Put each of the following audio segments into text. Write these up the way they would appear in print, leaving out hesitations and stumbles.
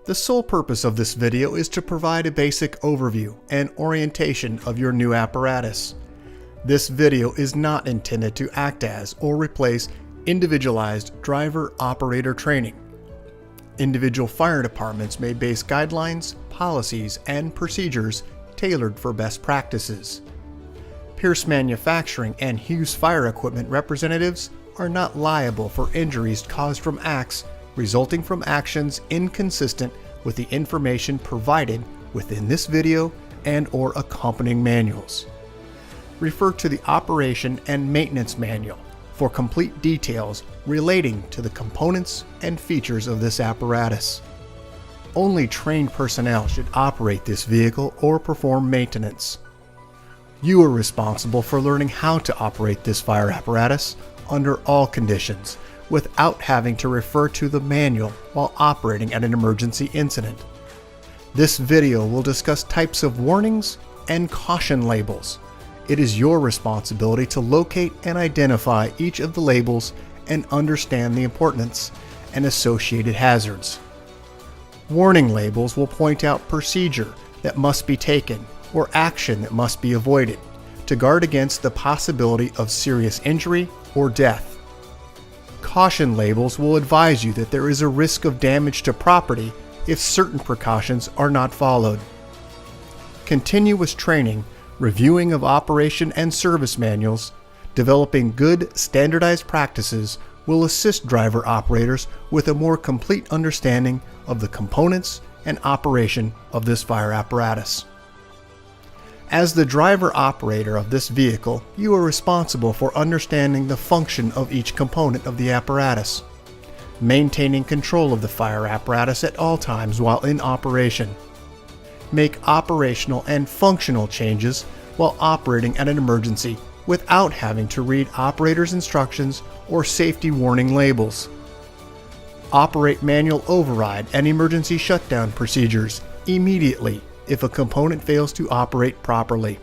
The sole purpose of this video is to provide a basic overview and orientation of your new apparatus. This video is not intended to act as or replace individualized driver-operator training. Individual fire departments may base guidelines, policies, and procedures tailored for best practices. Pierce Manufacturing and Hughes Fire Equipment representatives are not liable for injuries caused from acts resulting from actions inconsistent with the information provided within this video and/or accompanying manuals. Refer to the Operation and Maintenance Manual for complete details relating to the components and features of this apparatus. Only trained personnel should operate this vehicle or perform maintenance. You are responsible for learning how to operate this fire apparatus under all conditions without having to refer to the manual while operating at an emergency incident. This video will discuss types of warnings and caution labels. It is your responsibility to locate and identify each of the labels and understand the importance and associated hazards. Warning labels will point out procedure that must be taken or action that must be avoided to guard against the possibility of serious injury or death. Caution labels will advise you that there is a risk of damage to property if certain precautions are not followed. Continuous training, reviewing of operation and service manuals, developing good standardized practices will assist driver operators with a more complete understanding of the components and operation of this fire apparatus. As the driver operator of this vehicle, you are responsible for understanding the function of each component of the apparatus, maintaining control of the fire apparatus at all times while in operation, make operational and functional changes while operating at an emergency without having to read operator's instructions or safety warning labels, operate manual override and emergency shutdown procedures immediately if a component fails to operate properly.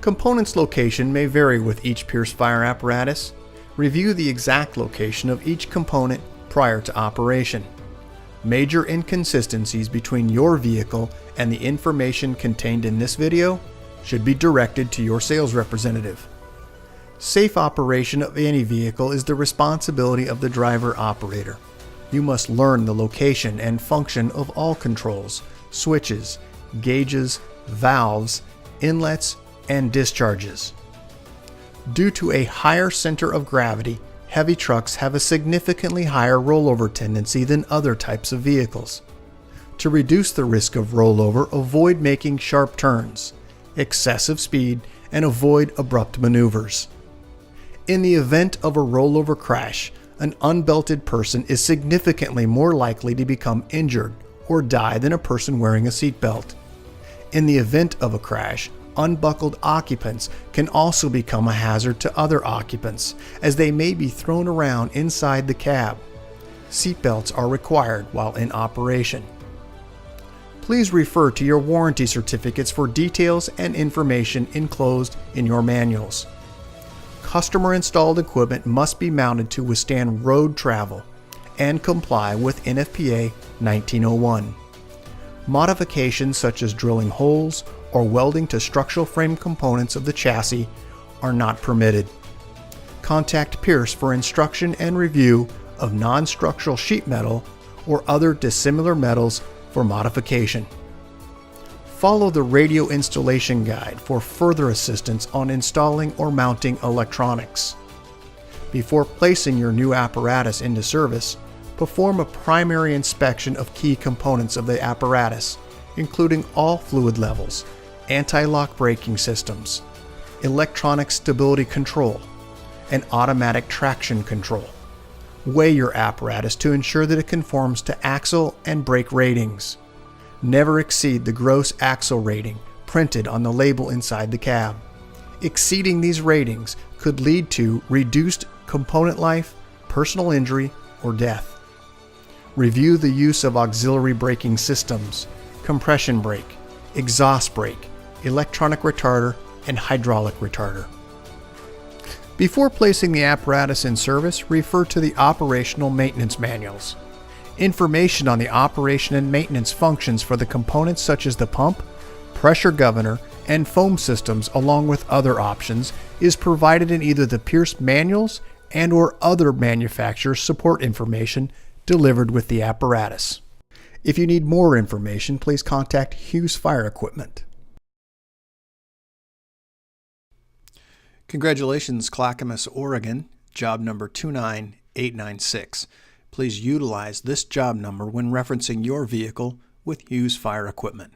Components location may vary with each Pierce fire apparatus. Review the exact location of each component prior to operation. Major inconsistencies between your vehicle and the information contained in this video should be directed to your sales representative. Safe operation of any vehicle is the responsibility of the driver operator. You must learn the location and function of all controls, switches, gauges, valves, inlets, and discharges. Due to a higher center of gravity, heavy trucks have a significantly higher rollover tendency than other types of vehicles. To reduce the risk of rollover, avoid making sharp turns, excessive speed, and avoid abrupt maneuvers. In the event of a rollover crash, an unbelted person is significantly more likely to become injured or die than a person wearing a seatbelt. In the event of a crash, unbuckled occupants can also become a hazard to other occupants as they may be thrown around inside the cab. Seatbelts are required while in operation. Please refer to your warranty certificates for details and information enclosed in your manuals. Customer-installed equipment must be mounted to withstand road travel and comply with NFPA 1901. Modifications such as drilling holes or welding to structural frame components of the chassis are not permitted. Contact Pierce for instruction and review of non-structural sheet metal or other dissimilar metals for modification. Follow the radio installation guide for further assistance on installing or mounting electronics. Before placing your new apparatus into service, perform a primary inspection of key components of the apparatus, including all fluid levels, anti-lock braking systems, electronic stability control, and automatic traction control. Weigh your apparatus to ensure that it conforms to axle and brake ratings. Never exceed the gross axle rating printed on the label inside the cab. Exceeding these ratings could lead to reduced component life, personal injury, or death. Review the use of auxiliary braking systems, compression brake, exhaust brake, electronic retarder, and hydraulic retarder. Before placing the apparatus in service, refer to the operational maintenance manuals. Information on the operation and maintenance functions for the components such as the pump, pressure governor, and foam systems, along with other options, is provided in either the Pierce manuals and/or other manufacturer support information delivered with the apparatus. If you need more information, please contact Hughes Fire Equipment. Congratulations, Clackamas, Oregon, job number 29896. Please utilize this job number when referencing your vehicle with Hughes Fire Equipment.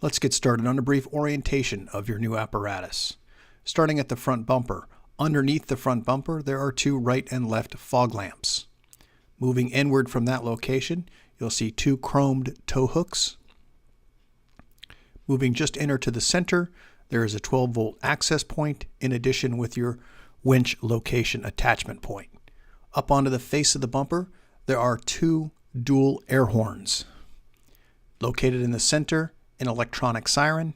Let's get started on a brief orientation of your new apparatus. Starting at the front bumper. Underneath the front bumper, there are two right and left fog lamps. Moving inward from that location, you'll see two chromed tow hooks. Moving just inner to the center, there is a 12-volt access point in addition with your winch location attachment point. Up onto the face of the bumper, there are two dual air horns. Located in the center, an electronic siren.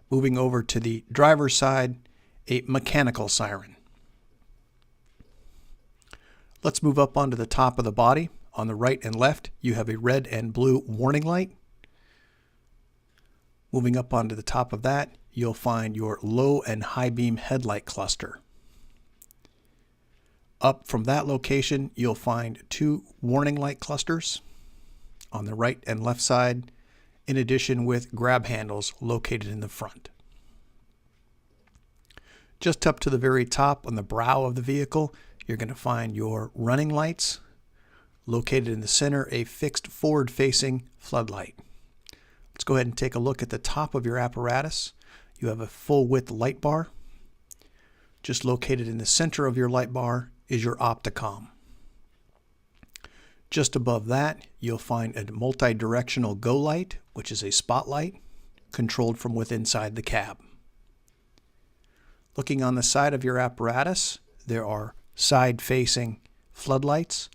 Moving over to the driver's side, a mechanical siren. Let's move up onto the top of the body. On the right and left, you have a red and blue warning light. Moving up onto the top of that, you'll find your low and high beam headlight cluster. Up from that location, you'll find two warning light clusters on the right and left side, in addition with grab handles located in the front. Just up to the very top on the brow of the vehicle, you're going to find your running lights. Located in the center, a fixed forward-facing floodlight. Let's go ahead and take a look at the top of your apparatus. You have a full-width light bar. Just located in the center of your light bar is your opticom. Just above that, you'll find a multi-directional go light, which is a spotlight, controlled from within inside the cab. Looking on the side of your apparatus, there are side-facing floodlights.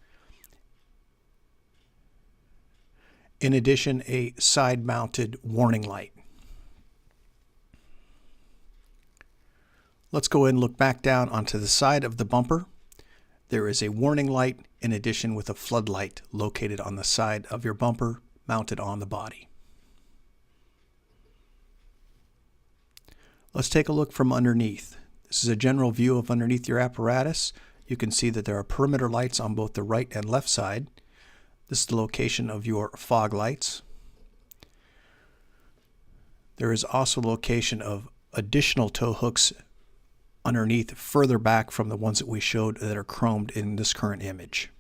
In addition, a side-mounted warning light. Let's go ahead and look back down onto the side of the bumper. There is a warning light in addition with a floodlight located on the side of your bumper mounted on the body. Let's take a look from underneath. This is a general view of underneath your apparatus. You can see that there are perimeter lights on both the right and left side. This is the location of your fog lights. There is also location of additional tow hooks underneath, further back from the ones that we showed that are chromed in this current image.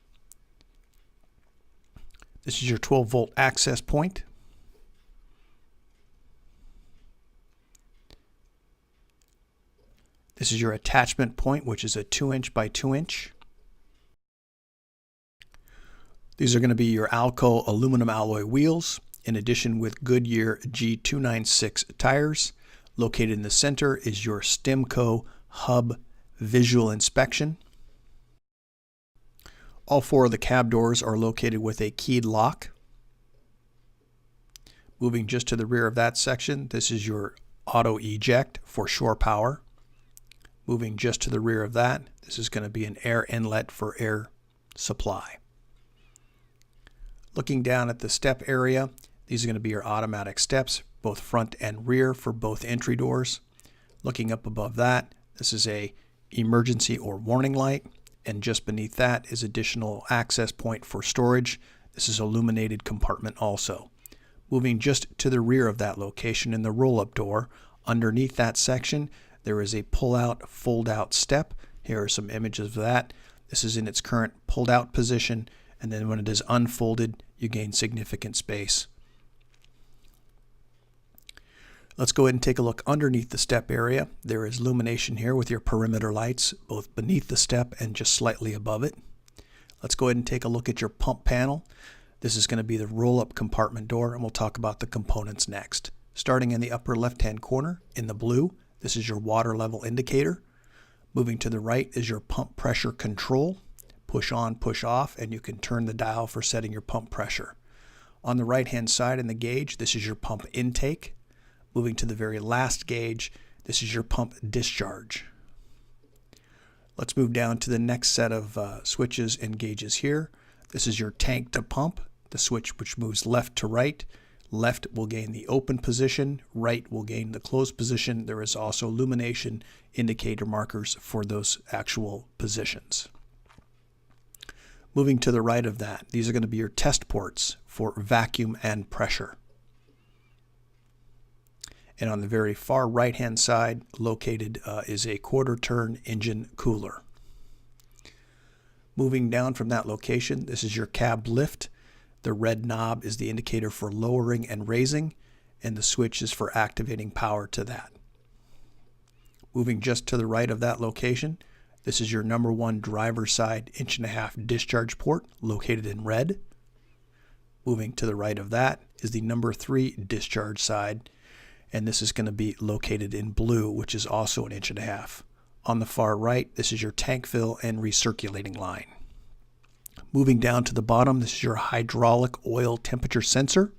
This is your 12-volt access point. This is your attachment point, which is a 2-inch by 2-inch. These are going to be your Alco aluminum alloy wheels, in addition with Goodyear G296 tires. Located in the center is your Stemco hub visual inspection. All four of the cab doors are located with a keyed lock. Moving just to the rear of that section, this is your auto eject for shore power. Moving just to the rear of that, this is going to be an air inlet for air supply. Looking down at the step area, these are going to be your automatic steps, both front and rear for both entry doors. Looking up above that, this is a emergency or warning light, and just beneath that is additional access point for storage. This is illuminated compartment also. Moving just to the rear of that location in the roll-up door, underneath that section, there is a pull-out, fold-out step. Here are some images of that. This is in its current pulled-out position, and then when it is unfolded, you gain significant space. Let's go ahead and take a look underneath the step area. There is illumination here with your perimeter lights, both beneath the step and just slightly above it. Let's go ahead and take a look at your pump panel. This is going to be the roll-up compartment door, and we'll talk about the components next. Starting in the upper left-hand corner in the blue, this is your water level indicator. Moving to the right is your pump pressure control. Push on, push off, and you can turn the dial for setting your pump pressure. On the right-hand side in the gauge, this is your pump intake. Moving to the very last gauge, this is your pump discharge. Let's move down to the next set of switches and gauges here. This is your tank to pump, the switch which moves left to right. Left will gain the open position, right will gain the closed position. There is also illumination indicator markers for those actual positions. Moving to the right of that, these are going to be your test ports for vacuum and pressure. And on the very far right-hand side, located is a quarter-turn engine cooler. Moving down from that location, this is your cab lift. The red knob is the indicator for lowering and raising, and the switch is for activating power to that. Moving just to the right of that location, this is your number 1 driver's side 1.5" discharge port, located in red. Moving to the right of that is the number 3 discharge side, and this is going to be located in blue, which is also 1.5 inches. On the far right, this is your tank fill and recirculating line. Moving down to the bottom, this is your hydraulic oil temperature sensor.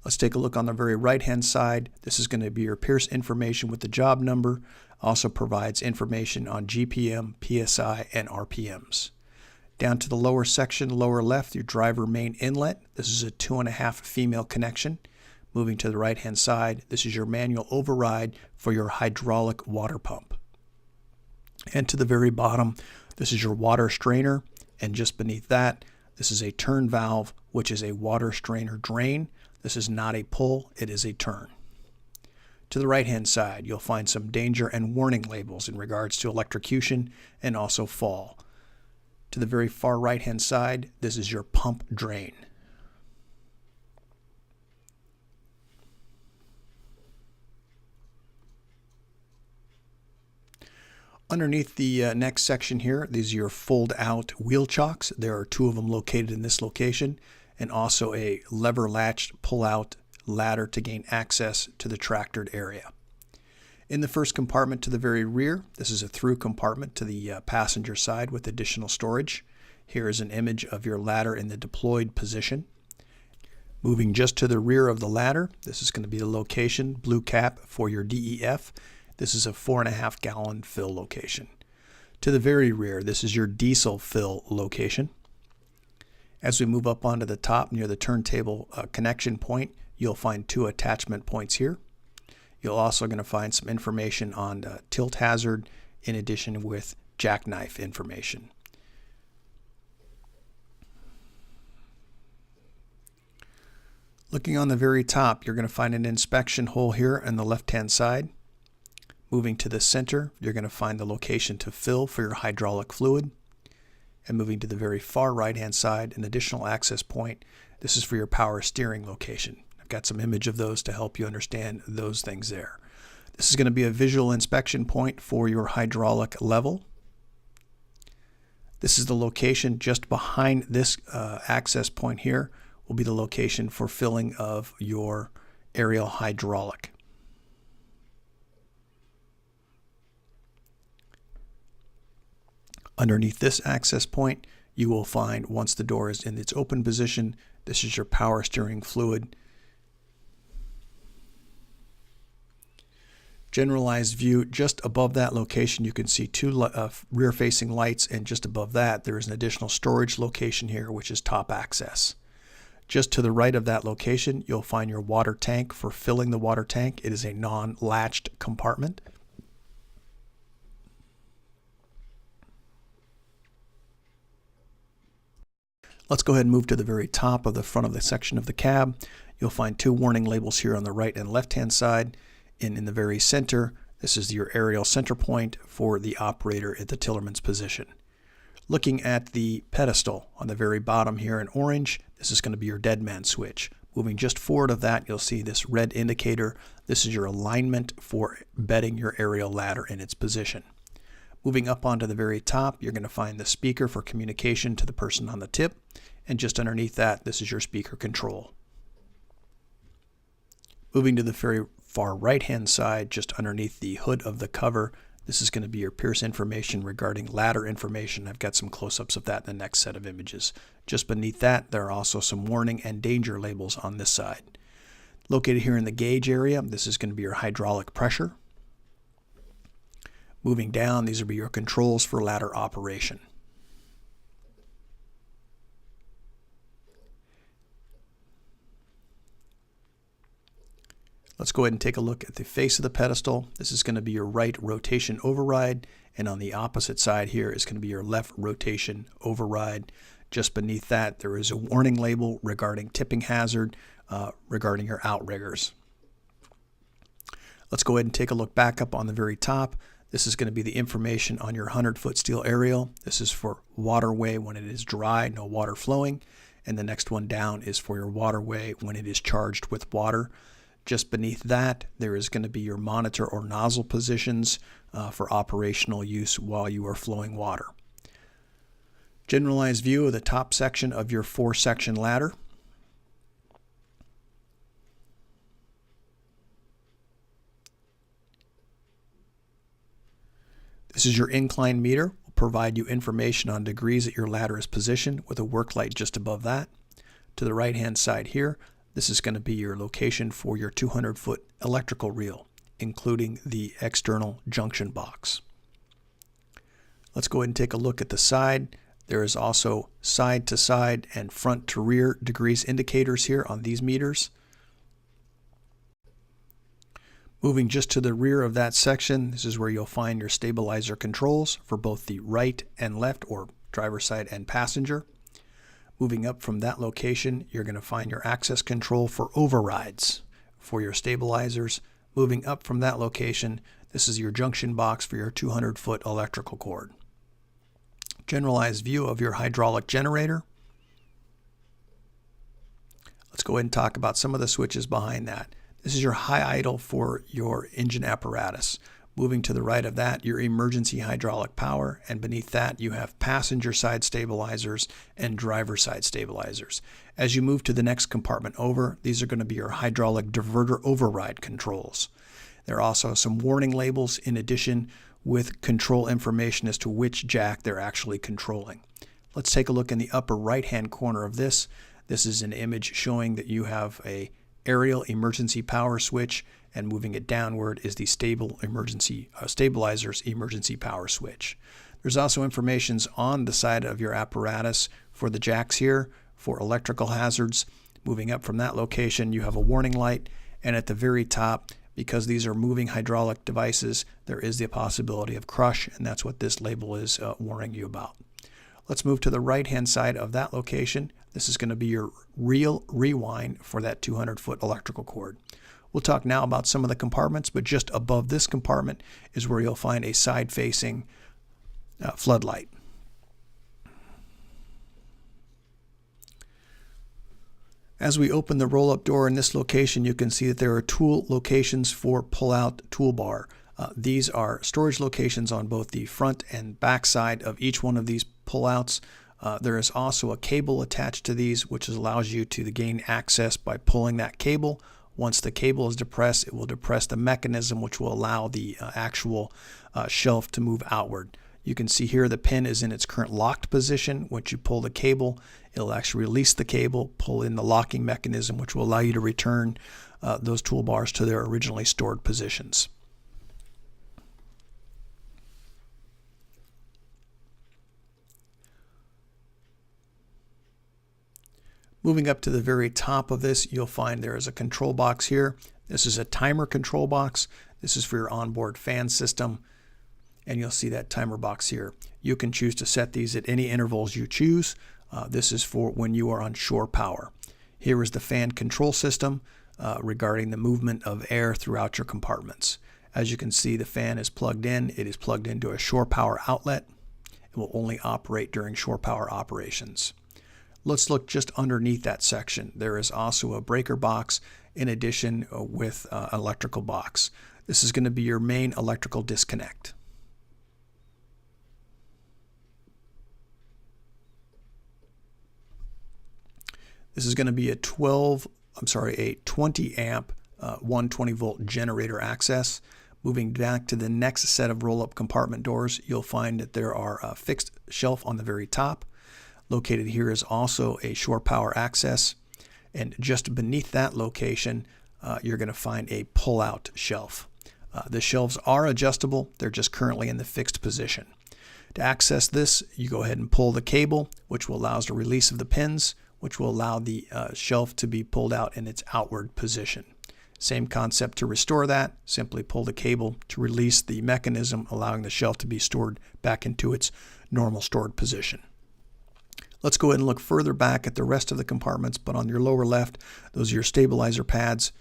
Let's take a look on the very right-hand side. This is going to be your Pierce information with the job number. Also provides information on GPM, PSI, and RPMs. Down to the lower section, lower left, your driver main inlet. This is a 2.5 female connection. Moving to the right-hand side, this is your manual override for your hydraulic water pump. And to the very bottom, this is your water strainer. And just beneath that, this is a turn valve, which is a water strainer drain. This is not a pull, it is a turn. To the right-hand side, you'll find some danger and warning labels in regards to electrocution and also fall. To the very far right-hand side, this is your pump drain. Underneath the next section here, these are your fold-out wheel chocks. There are 2 of them located in this location, and also a lever latched pull-out ladder to gain access to the tractored area. In the first compartment to the very rear, this is a through compartment to the passenger side with additional storage. Here is an image of your ladder in the deployed position. Moving just to the rear of the ladder, this is going to be the location, blue cap, for your DEF. This is a 4.5 gallon fill location. To the very rear, this is your diesel fill location. As we move up onto the top near the turntable connection point, you'll find 2 attachment points here. You're also going to find some information on tilt hazard in addition with jackknife information. Looking on the very top, you're going to find an inspection hole here on the left-hand side. Moving to the center, you're going to find the location to fill for your hydraulic fluid. And moving to the very far right-hand side, an additional access point. This is for your power steering location. I've got some image of those to help you understand those things there. This is going to be a visual inspection point for your hydraulic level. This is the location just behind this access point here will be the location for filling of your aerial hydraulic. Underneath this access point, you will find, once the door is in its open position, this is your power steering fluid. Generalized view, just above that location, you can see 2 rear-facing lights, and just above that, there is an additional storage location here, which is top access. Just to the right of that location, you'll find your water tank for filling the water tank. It is a non-latched compartment. Let's go ahead and move to the very top of the front of the section of the cab. You'll find 2 warning labels here on the right and left-hand side. And in the very center, this is your aerial center point for the operator at the tillerman's position. Looking at the pedestal on the very bottom here in orange, this is going to be your dead man switch. Moving just forward of that, you'll see this red indicator. This is your alignment for bedding your aerial ladder in its position. Moving up onto the very top, you're going to find the speaker for communication to the person on the tip. And just underneath that, this is your speaker control. Moving to the very far right-hand side, just underneath the hood of the cover, this is going to be your Pierce information regarding ladder information. I've got some close-ups of that in the next set of images. Just beneath that, there are also some warning and danger labels on this side. Located here in the gauge area, this is going to be your hydraulic pressure. Moving down, these will be your controls for ladder operation. Let's go ahead and take a look at the face of the pedestal. This is going to be your right rotation override, and on the opposite side here is going to be your left rotation override. Just beneath that, there is a warning label regarding tipping hazard, regarding your outriggers. Let's go ahead and take a look back up on the very top. This is going to be the information on your 100-foot steel aerial. This is for waterway when it is dry, no water flowing. And the next one down is for your waterway when it is charged with water. Just beneath that, there is going to be your monitor or nozzle positions for operational use while you are flowing water. Generalized view of the top section of your 4-section ladder. This is your incline meter. It will provide you information on degrees that your ladder is positioned with a work light just above that. To the right-hand side here, this is going to be your location for your 200-foot electrical reel, including the external junction box. Let's go ahead and take a look at the side. There is also side-to-side and front-to-rear degrees indicators here on these meters. Moving just to the rear of that section, this is where you'll find your stabilizer controls for both the right and left, or driver's side and passenger. Moving up from that location, you're going to find your access control for overrides for your stabilizers. Moving up from that location, this is your junction box for your 200-foot electrical cord. Generalized view of your hydraulic generator. Let's go ahead and talk about some of the switches behind that. This is your high idle for your engine apparatus. Moving to the right of that, your emergency hydraulic power, and beneath that you have passenger side stabilizers and driver side stabilizers. As you move to the next compartment over, these are going to be your hydraulic diverter override controls. There are also some warning labels in addition with control information as to which jack they're actually controlling. Let's take a look in the upper right-hand corner of this. This is an image showing that you have a aerial emergency power switch, and moving it downward is the stabilizer's emergency power switch. There's also information on the side of your apparatus for the jacks here for electrical hazards. Moving up from that location, you have a warning light, and at the very top, because these are moving hydraulic devices, there is the possibility of crush, and that's what this label is warning you about. Let's move to the right-hand side of that location. This is going to be your reel rewind for that 200-foot electrical cord. We'll talk now about some of the compartments, but just above this compartment is where you'll find a side-facing floodlight. As we open the roll-up door in this location, you can see that there are tool locations for pull-out toolbar. These are storage locations on both the front and back side of each one of these pullouts. There is also a cable attached to these, which allows you to gain access by pulling that cable. Once the cable is depressed, it will depress the mechanism, which will allow the actual shelf to move outward. You can see here the pin is in its current locked position. Once you pull the cable, it'll actually release the cable, pull in the locking mechanism, which will allow you to return those toolbars to their originally stored positions. Moving up to the very top of this, you'll find there is a control box here. This is a timer control box. This is for your onboard fan system, and you'll see that timer box here. You can choose to set these at any intervals you choose. This is for when you are on shore power. Here is the fan control system regarding the movement of air throughout your compartments. As you can see, the fan is plugged in. It is plugged into a shore power outlet. It will only operate during shore power operations. Let's look just underneath that section. There is also a breaker box in addition with an electrical box. This is going to be your main electrical disconnect. This is going to be a 20 amp 120 volt generator access. Moving back to the next set of roll-up compartment doors, you'll find that there are a fixed shelf on the very top. Located here is also a shore power access, and just beneath that location you're going to find a pull-out shelf. The shelves are adjustable. They're just currently in the fixed position. To access this, you go ahead and pull the cable, which will allow the release of the pins, which will allow the shelf to be pulled out in its outward position. Same concept to restore that. Simply pull the cable to release the mechanism, allowing the shelf to be stored back into its normal stored position. Let's go ahead and look further back at the rest of the compartments, but on your lower left, those are your stabilizer pads.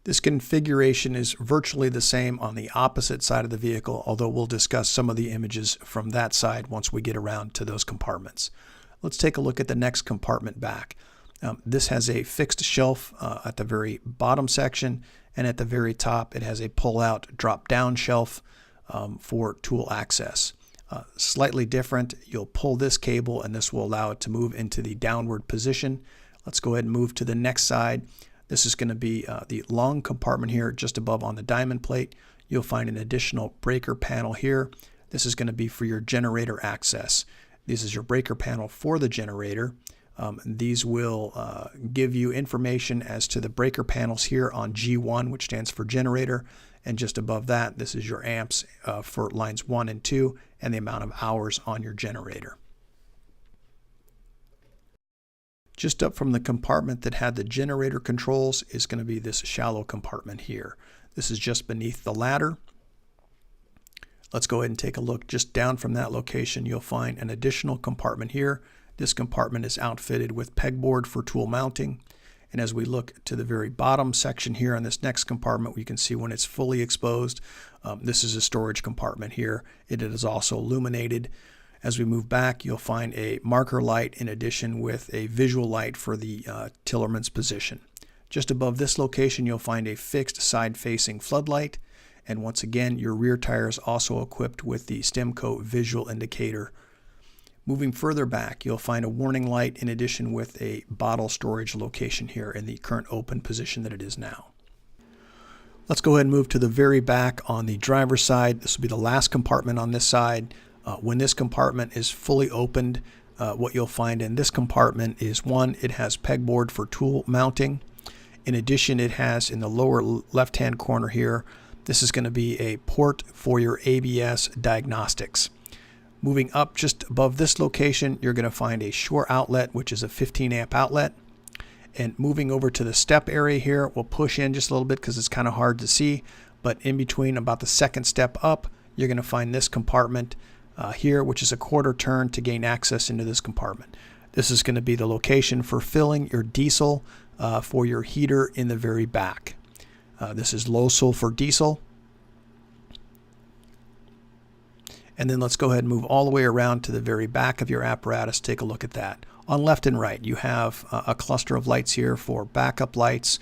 This configuration is virtually the same on the opposite side of the vehicle, although we'll discuss some of the images from that side once we get around to those compartments. Let's take a look at the next compartment back. This has a fixed shelf at the very bottom section, and at the very top it has a pull-out drop-down shelf for tool access. Slightly different, you'll pull this cable and this will allow it to move into the downward position. Let's go ahead and move to the next side. This is going to be the long compartment here just above on the diamond plate. You'll find an additional breaker panel here. This is going to be for your generator access. This is your breaker panel for the generator. These will give you information as to the breaker panels here on G1, which stands for generator. And just above that, this is your amps for lines 1 and 2 and the amount of hours on your generator. Just up from the compartment that had the generator controls is going to be this shallow compartment here. This is just beneath the ladder. Let's go ahead and take a look just down from that location. You'll find an additional compartment here. This compartment is outfitted with pegboard for tool mounting. And as we look to the very bottom section here on this next compartment, we can see when it's fully exposed, this is a storage compartment here. It is also illuminated. As we move back, you'll find a marker light in addition with a visual light for the tillerman's position. Just above this location, you'll find a fixed side-facing floodlight. And once again, your rear tire is also equipped with the Stemco visual indicator. Moving further back, you'll find a warning light in addition with a bottle storage location here in the current open position that it is now. Let's go ahead and move to the very back on the driver's side. This will be the last compartment on this side. When this compartment is fully opened, what you'll find in this compartment is one, it has pegboard for tool mounting. In addition, it has in the lower left-hand corner here, this is going to be a port for your ABS diagnostics. Moving up just above this location, you're going to find a shore outlet, which is a 15 amp outlet. And moving over to the step area here, we'll push in just a little bit because it's kind of hard to see. But in between about the second step up, you're going to find this compartment here, which is a quarter turn to gain access into this compartment. This is going to be the location for filling your diesel for your heater in the very back. This is low sulfur diesel. And then let's go ahead and move all the way around to the very back of your apparatus. Take a look at that. On left and right, you have a cluster of lights here for backup lights,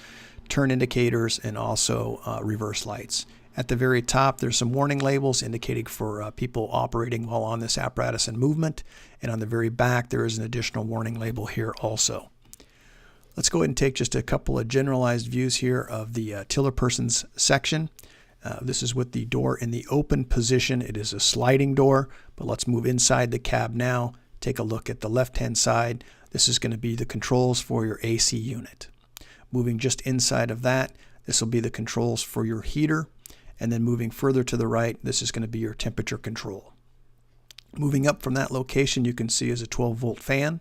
turn indicators, and also reverse lights. At the very top, there's some warning labels indicating for people operating while on this apparatus and movement. And on the very back, there is an additional warning label here also. Let's go ahead and take just a couple of generalized views here of the tiller person's section. This is with the door in the open position. It is a sliding door, but let's move inside the cab now. Take a look at the left-hand side. This is going to be the controls for your AC unit. Moving just inside of that, this will be the controls for your heater. And then moving further to the right, this is going to be your temperature control. Moving up from that location, you can see is a 12-volt fan.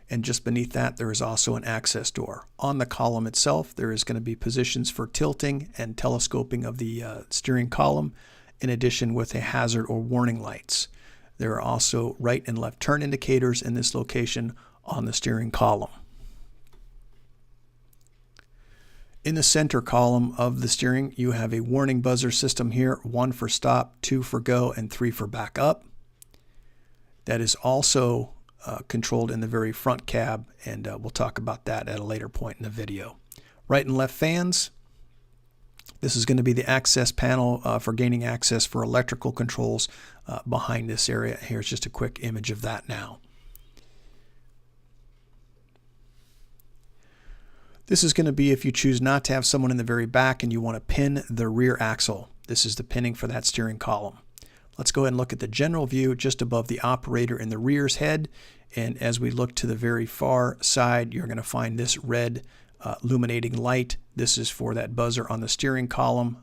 And just beneath that, there is also an access door. On the column itself, there is going to be positions for tilting and telescoping of the steering column, in addition with a hazard or warning lights. There are also right and left turn indicators in this location on the steering column. In the center column of the steering, you have a warning buzzer system here, 1 for stop, 2 for go, and 3 for back up. That is also controlled in the very front cab, and we'll talk about that at a later point in the video. Right and left fans. This is going to be the access panel for gaining access for electrical controls behind this area. Here's just a quick image of that now. This is going to be if you choose not to have someone in the very back and you want to pin the rear axle. This is the pinning for that steering column. Let's go ahead and look at the general view just above the operator in the rear's head. And as we look to the very far side, you're going to find this red illuminating light. This is for that buzzer on the steering column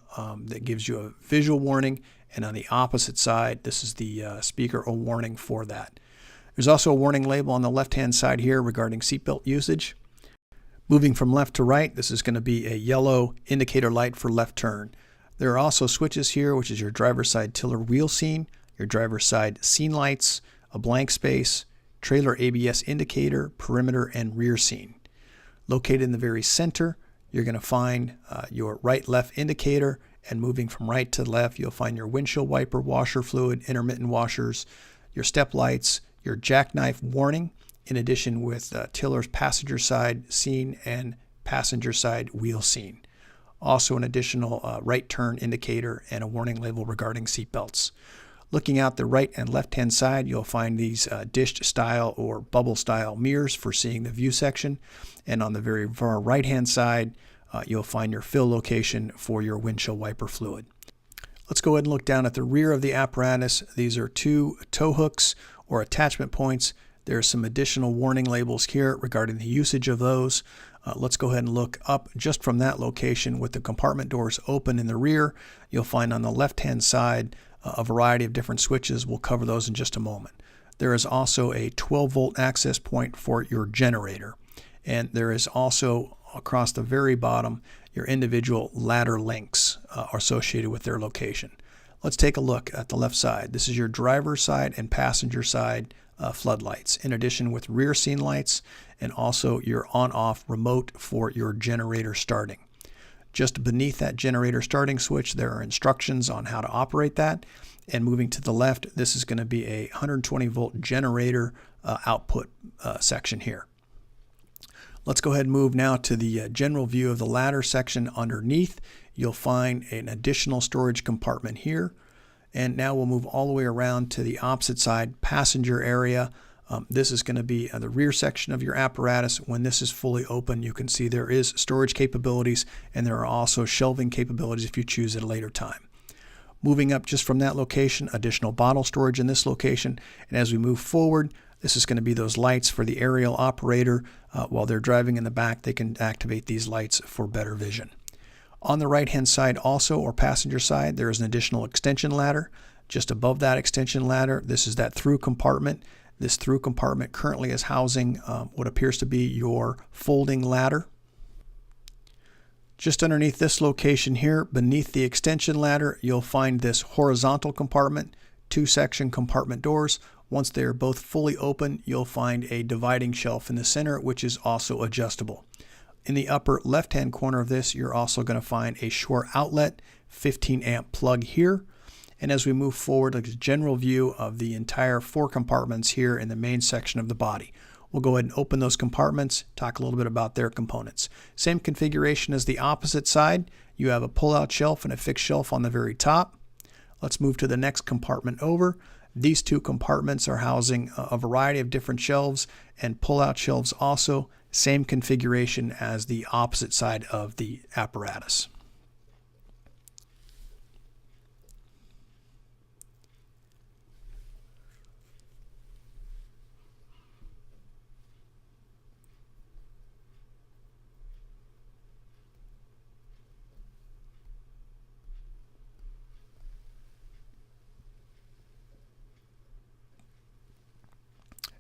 that gives you a visual warning. And on the opposite side, this is the speaker or warning for that. There's also a warning label on the left-hand side here regarding seatbelt usage. Moving from left to right, this is going to be a yellow indicator light for left turn. There are also switches here, which is your driver's side tiller wheel scene, your driver's side scene lights, a blank space, trailer ABS indicator, perimeter, and rear scene. Located in the very center, you're going to find your right-left indicator, and moving from right to left, you'll find your windshield wiper, washer fluid, intermittent washers, your step lights, your jackknife warning, in addition with tiller's passenger side scene and passenger side wheel scene. Also an additional right turn indicator and a warning label regarding seatbelts. Looking out the right and left-hand side, you'll find these dished style or bubble style mirrors for seeing the view section. And on the very far right-hand side, you'll find your fill location for your windshield wiper fluid. Let's go ahead and look down at the rear of the apparatus. These are two tow hooks or attachment points. There are some additional warning labels here regarding the usage of those. Let's go ahead and look up just from that location with the compartment doors open in the rear. You'll find on the left-hand side a variety of different switches. We'll cover those in just a moment. There is also a 12-volt access point for your generator. And there is also across the very bottom your individual ladder links are associated with their location. Let's take a look at the left side. This is your driver's side and passenger side floodlights, in addition with rear scene lights and also your on-off remote for your generator starting. Just beneath that generator starting switch, there are instructions on how to operate that. And moving to the left, this is going to be a 120-volt generator output section here. Let's go ahead and move now to the general view of the ladder section underneath. You'll find an additional storage compartment here. And now we'll move all the way around to the opposite side, passenger area. This is going to be the rear section of your apparatus. When this is fully open, you can see there is storage capabilities, and there are also shelving capabilities if you choose at a later time. Moving up just from that location, additional bottle storage in this location. And as we move forward, this is going to be those lights for the aerial operator. While they're driving in the back, they can activate these lights for better vision. On the right-hand side also, or passenger side, there is an additional extension ladder. Just above that extension ladder, this is that through compartment. This through compartment currently is housing what appears to be your folding ladder. Just underneath this location here, beneath the extension ladder, you'll find this horizontal compartment, two section compartment doors. Once they're both fully open, you'll find a dividing shelf in the center, which is also adjustable. In the upper left-hand corner of this, you're also going to find a short outlet, 15 amp plug here. And as we move forward, like a general view of the entire four compartments here in the main section of the body. We'll go ahead and open those compartments, talk a little bit about their components. Same configuration as the opposite side. You have a pull-out shelf and a fixed shelf on the very top. Let's move to the next compartment over. These two compartments are housing a variety of different shelves and pull-out shelves also. Same configuration as the opposite side of the apparatus.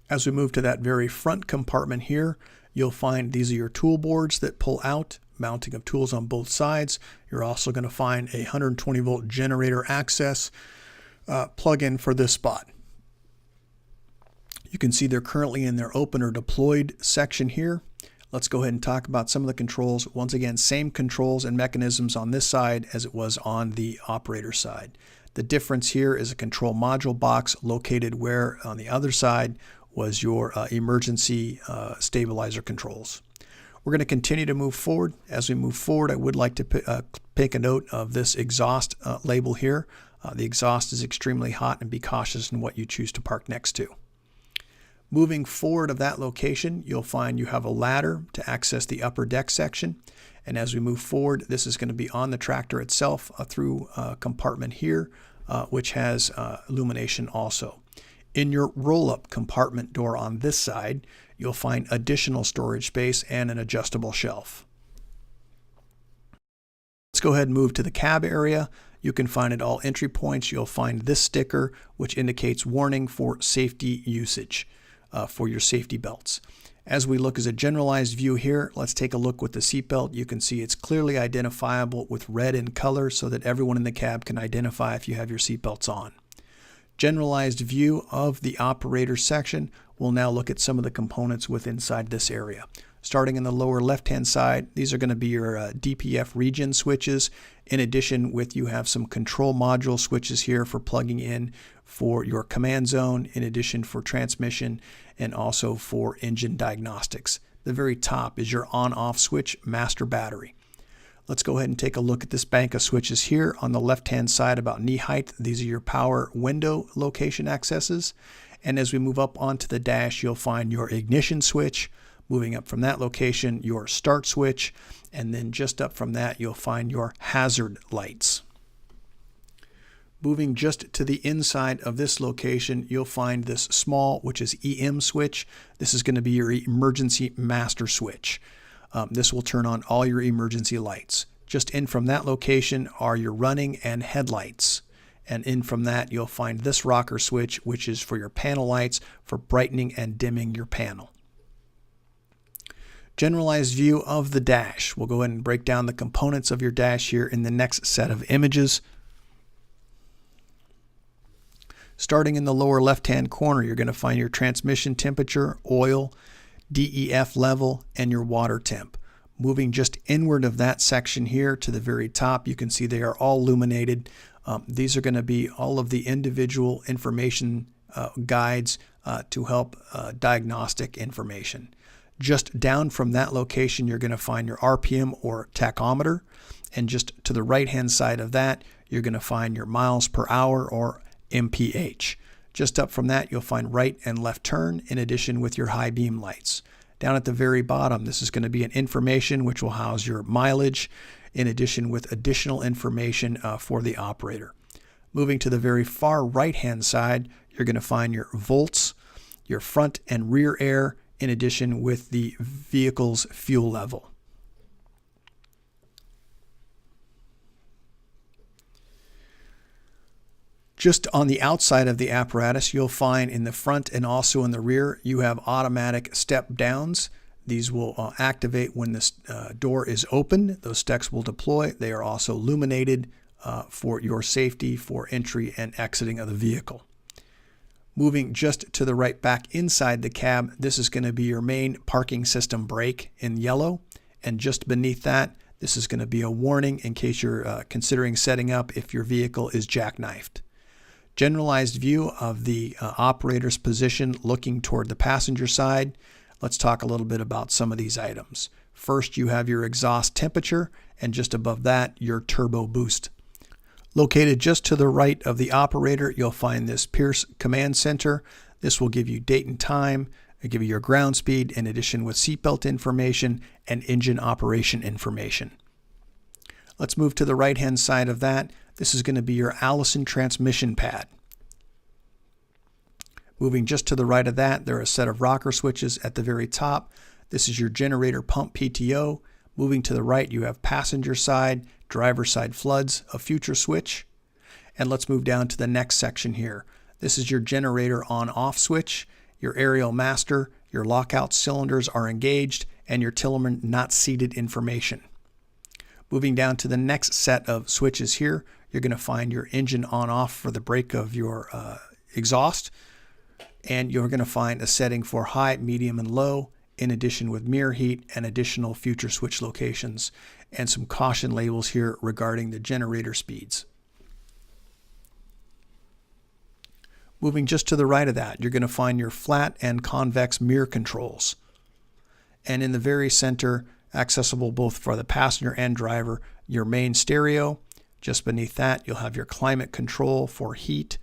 As we move to that very front compartment here, you'll find these are your tool boards that pull out, mounting of tools on both sides. You're also going to find a 120-volt generator access plug-in for this spot. You can see they're currently in their open or deployed section here. Let's go ahead and talk about some of the controls. Once again, same controls and mechanisms on this side as it was on the operator side. The difference here is a control module box located where on the other side was your emergency stabilizer controls. We're going to continue to move forward. As we move forward, I would like to take a note of this exhaust label here. The exhaust is extremely hot, and be cautious in what you choose to park next to. Moving forward of that location, you'll find you have a ladder to access the upper deck section. And as we move forward, this is going to be on the tractor itself through a compartment here, which has illumination also. In your roll-up compartment door on this side, you'll find additional storage space and an adjustable shelf. Let's go ahead and move to the cab area. You can find at all entry points, you'll find this sticker, which indicates warning for safety usage for your safety belts. As we look as a generalized view here, let's take a look with the seatbelt. You can see it's clearly identifiable with red in color so that everyone in the cab can identify if you have your seatbelts on. Generalized view of the operator section, we'll now look at some of the components within inside this area. Starting in the lower left-hand side, these are going to be your DPF region switches. In addition, you have some control module switches here for plugging in for your command zone, in addition for transmission, and also for engine diagnostics. The very top is your on-off switch master battery. Let's go ahead and take a look at this bank of switches here. On the left-hand side, about knee height, these are your power window location accesses. And as we move up onto the dash, you'll find your ignition switch. Moving up from that location, your start switch. And then just up from that, you'll find your hazard lights. Moving just to the inside of this location, you'll find this small, which is EM switch. This is going to be your emergency master switch. This will turn on all your emergency lights. Just in from that location are your running and headlights. And in from that, you'll find this rocker switch, which is for your panel lights for brightening and dimming your panel. Generalized view of the dash. We'll go ahead and break down the components of your dash here in the next set of images. Starting in the lower left-hand corner, you're going to find your transmission temperature, oil, DEF level, and your water temp. Moving just inward of that section here to the very top, you can see they are all illuminated. These are going to be all of the individual information guides to help diagnostic information. Just down from that location, you're going to find your RPM or tachometer. And just to the right-hand side of that, you're going to find your miles per hour or MPH. Just up from that, you'll find right and left turn, in addition with your high beam lights. Down at the very bottom, this is going to be an information which will house your mileage, in addition with additional information for the operator. Moving to the very far right-hand side, you're going to find your volts, your front and rear air, in addition with the vehicle's fuel level. Just on the outside of the apparatus, you'll find in the front and also in the rear, you have automatic step downs. These will activate when this door is open. Those steps will deploy. They are also illuminated for your safety for entry and exiting of the vehicle. Moving just to the right back inside the cab, this is going to be your main parking system brake in yellow. And just beneath that, this is going to be a warning in case you're considering setting up if your vehicle is jackknifed. Generalized view of the operator's position looking toward the passenger side. Let's talk a little bit about some of these items. First, you have your exhaust temperature, and just above that, your turbo boost. Located just to the right of the operator, you'll find this Pierce Command Center. This will give you date and time, it'll give you your ground speed, in addition with seatbelt information and engine operation information. Let's move to the right-hand side of that. This is going to be your Allison transmission pad. Moving just to the right of that, there are a set of rocker switches at the very top. This is your generator pump PTO. Moving to the right, you have passenger side, driver side floods, a future switch. And let's move down to the next section here. This is your generator on-off switch, your aerial master, your lockout cylinders are engaged, and your Tillerman not seated information. Moving down to the next set of switches here, you're going to find your engine on-off for the brake of your exhaust. And you're going to find a setting for high, medium, and low, in addition with mirror heat and additional future switch locations, and some caution labels here regarding the generator speeds. Moving just to the right of that, you're going to find your flat and convex mirror controls. And in the very center, accessible both for the passenger and driver, your main stereo. Just beneath that, you'll have your climate control for heat,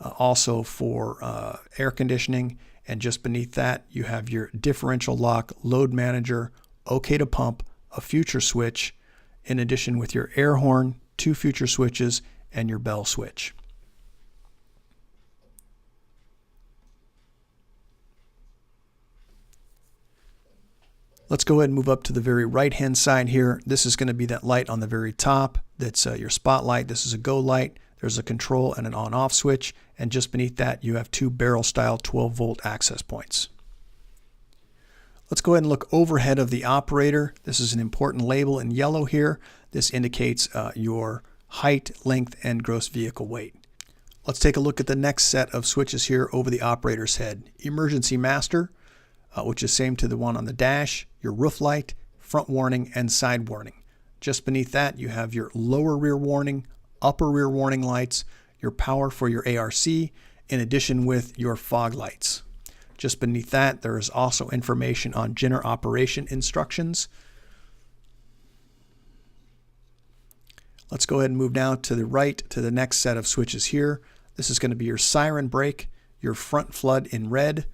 also for air conditioning. And just beneath that, you have your differential lock, load manager, OK to pump, a future switch, in addition with your air horn, 2 future switches, and your bell switch. Let's go ahead and move up to the very right-hand side here. This is going to be that light on the very top. That's your spotlight. This is a go light. There's a control and an on-off switch. And just beneath that, you have 2 barrel-style 12-volt access points. Let's go ahead and look overhead of the operator. This is an important label in yellow here. This indicates your height, length, and gross vehicle weight. Let's take a look at the next set of switches here over the operator's head. Emergency master, which is same to the one on the dash, your roof light, front warning, and side warning. Just beneath that, you have your lower rear warning, upper rear warning lights, your power for your ARC, in addition with your fog lights. Just beneath that, there is also information on general operation instructions. Let's go ahead and move now to the right to the next set of switches here. This is going to be your siren brake, your front flood in red,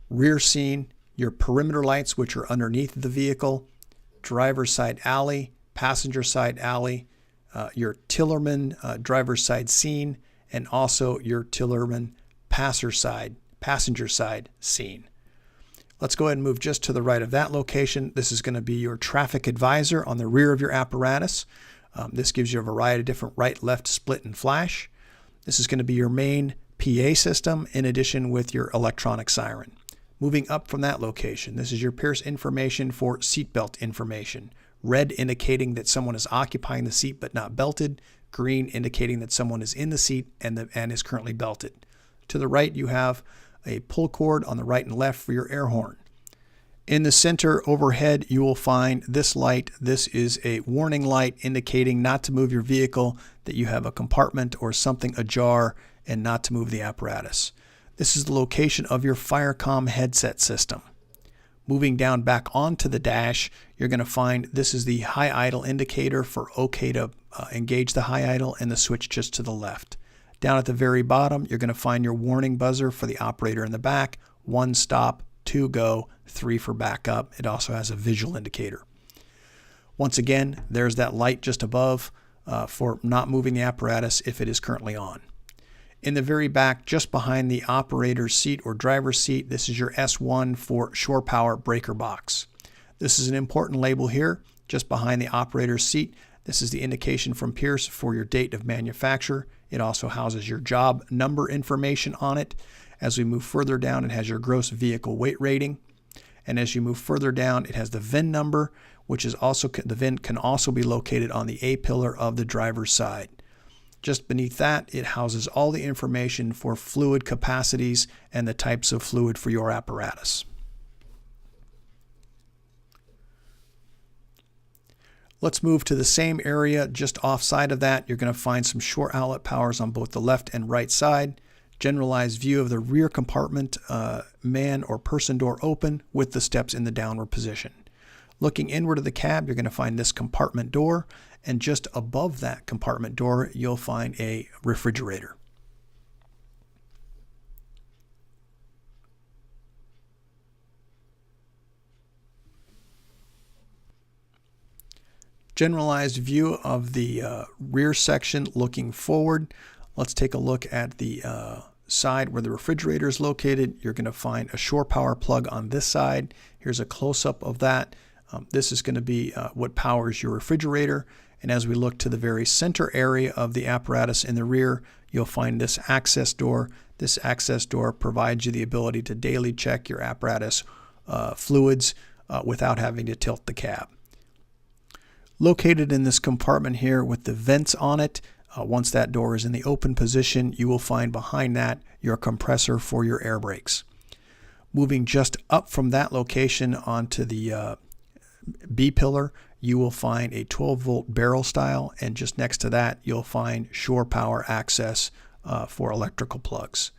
rear scene, your perimeter lights, which are underneath the vehicle, driver's side alley, passenger side alley, your Tillerman driver's side scene, and also your Tillerman passenger side scene. Let's go ahead and move just to the right of that location. This is going to be your traffic advisor on the rear of your apparatus. This gives you a variety of different right, left, split, and flash. This is going to be your main PA system in addition with your electronic siren. Moving up from that location, this is your Pierce information for seatbelt information. Red indicating that someone is occupying the seat but not belted. Green indicating that someone is in the seat and is currently belted. To the right, you have a pull cord on the right and left for your air horn. In the center overhead, you will find this light. This is a warning light indicating not to move your vehicle, that you have a compartment or something ajar, and not to move the apparatus. This is the location of your Firecom headset system. Moving down back onto the dash, you're going to find this is the high idle indicator for OK to engage the high idle, and the switch just to the left. Down at the very bottom, you're going to find your warning buzzer for the operator in the back. 1 stop, 2 go, 3 for backup. It also has a visual indicator. Once again, there's that light just above for not moving the apparatus if it is currently on. In the very back, just behind the operator's seat or driver's seat, this is your S1 for shore power breaker box. This is an important label here, just behind the operator's seat. This is the indication from Pierce for your date of manufacture. It also houses your job number information on it. As we move further down, it has your gross vehicle weight rating. And as you move further down, it has the VIN number, which is also, the VIN can also be located on the A pillar of the driver's side. Just beneath that, it houses all the information for fluid capacities and the types of fluid for your apparatus. Let's move to the same area just offside of that. You're going to find some short outlet powers on both the left and right side. Generalized view of the rear compartment, man or person door open with the steps in the downward position. Looking inward of the cab, you're going to find this compartment door, and just above that compartment door, you'll find a refrigerator. Generalized view of the rear section looking forward. Let's take a look at the side where the refrigerator is located. You're going to find a shore power plug on this side. Here's a close-up of that. This is going to be what powers your refrigerator. And as we look to the very center area of the apparatus in the rear, you'll find this access door. This access door provides you the ability to daily check your apparatus fluids without having to tilt the cab. Located in this compartment here with the vents on it, once that door is in the open position, you will find behind that your compressor for your air brakes. Moving just up from that location onto the B pillar, you will find a 12-volt barrel style, and just next to that, you'll find shore power access for electrical plugs.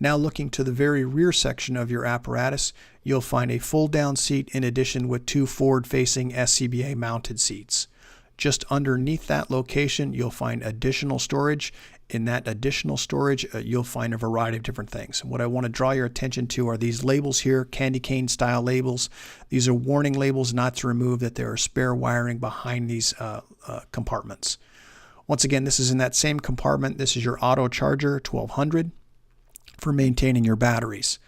Now looking to the very rear section of your apparatus, you'll find a fold-down seat in addition with 2 forward-facing SCBA mounted seats. Just underneath that location, you'll find additional storage. In that additional storage, you'll find a variety of different things. What I want to draw your attention to are these labels here, candy cane style labels. These are warning labels not to remove, that there are spare wiring behind these compartments. Once again, this is in that same compartment. This is your auto charger 1200 for maintaining your batteries.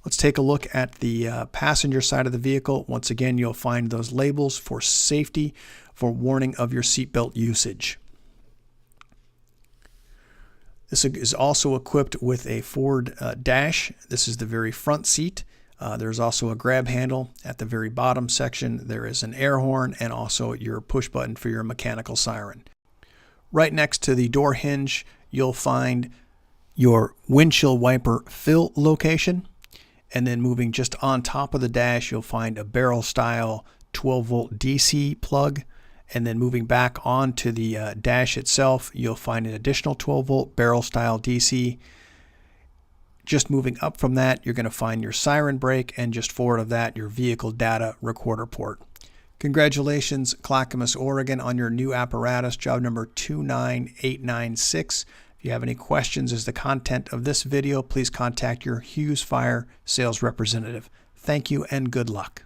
Let's take a look at the passenger side of the vehicle. Once again, you'll find those labels for safety, for warning of your seatbelt usage. This is also equipped with a forward dash. This is the very front seat. There's also a grab handle at the very bottom section. There is an air horn and also your push button for your mechanical siren. Right next to the door hinge, you'll find your windshield wiper fill location. And then moving just on top of the dash, you'll find a barrel style 12-volt DC plug. And then moving back onto the dash itself, you'll find an additional 12-volt barrel style DC. Just moving up from that, you're going to find your siren brake, and just forward of that, your vehicle data recorder port. Congratulations, Clackamas, Oregon, on your new apparatus, job number 29896. If you have any questions as the content of this video, please contact your Hughes Fire sales representative. Thank you and good luck.